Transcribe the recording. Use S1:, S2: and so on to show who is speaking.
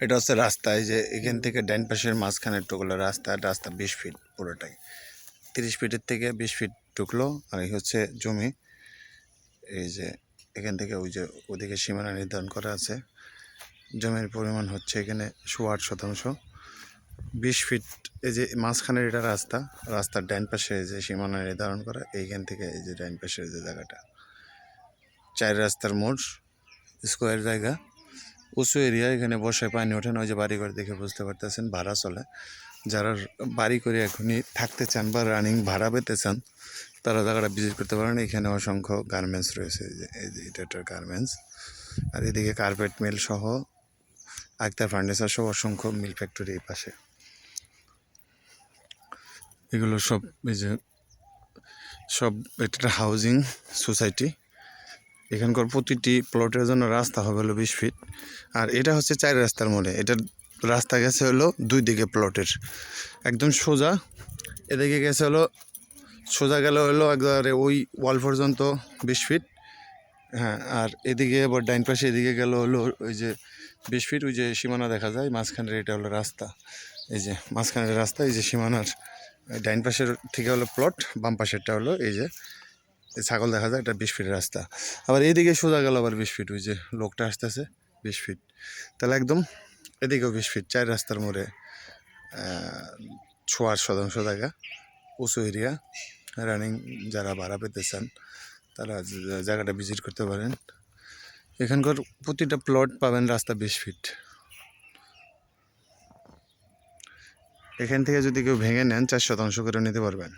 S1: এটা হচ্ছে রাস্তায় যে এখান থেকে ডাইন পাশের মাঝখানের টুকলো রাস্তা 20 ফিট পুরোটাই, 30 ফিটের থেকে 20 ফিট ঢুকলো। আর এই হচ্ছে জমি। এই যে এখান থেকে ওই যে ওদিকে সীমানা নির্ধারণ করা আছে। জমির পরিমাণ হচ্ছে এখানে 8%। 20 ফিট এই যে মাঝখানের এটা রাস্তার ডাইন পাশে যে সীমানা নির্ধারণ করা, এইখান থেকে এই যে ডাইন পাশের যে জায়গাটা 4 রাস্তার মোড়, স্কোয়ার জায়গা, উঁচু এরিয়া। এখানে বর্ষায় পানি ওঠে না, ওই যে বাড়িঘর দেখে বুঝতে পারতেছেন ভাড়া চলে। যারা বাড়ি করে এখনই থাকতে চান বা রানিং ভাড়া পেতে চান তারা জায়গাটা ভিজিট করতে পারেন। এখানে অসংখ্য গার্মেন্টস রয়েছে, এই যে এটা একটা গার্মেন্টস। আর এদিকে কার্পেট মিল সহ আক্তার ফার্নিচার সহ অসংখ্য মিল ফ্যাক্টরি এই পাশে। এগুলো সব এই যে সব এটা হাউজিং সোসাইটি। এখানকার প্রতিটি প্লটের জন্য রাস্তা হবে হলো 20 ফিট। আর এটা হচ্ছে 4 রাস্তার মোড়ে। এটার রাস্তা গেছে হলো 2 দিকে প্লটের একদম সোজা। এদিকে গেছে হলো সোজা গেল হলো একবারে ওই ওয়াল পর্যন্ত 20 ফিট। হ্যাঁ, আর এদিকে আবার ডাইন পাশে এদিকে গেল হলো ওই যে 20 ফিট, ওই যে সীমানা দেখা যায় মাঝখানের, এটা হলো রাস্তা। এই যে মাঝখানের রাস্তা, এই যে সীমানার ডাইন পাশের থেকে হলো প্লট, বাম পাশেরটা হলো এই যে ছাগল দেখা যায়, এটা 20 ফিটের রাস্তা। আবার এইদিকে সোজা গেল আবার 20 ফিট, ওই যে লোকটা আসতেছে 20 ফিট। তাহলে একদম এদিকেও 20 ফিট, 4 রাস্তার মোড়ে 8% জায়গা, উঁচু এরিয়া। রানিং যারা ভাড়া পেতে চান তারা জায়গাটা ভিজিট করতে পারেন। এখানকার প্রতিটা প্লট পাবেন রাস্তা 20 ফিট। এখান থেকে যদি কেউ ভেঙে নেন 4% করে নিতে পারবেন।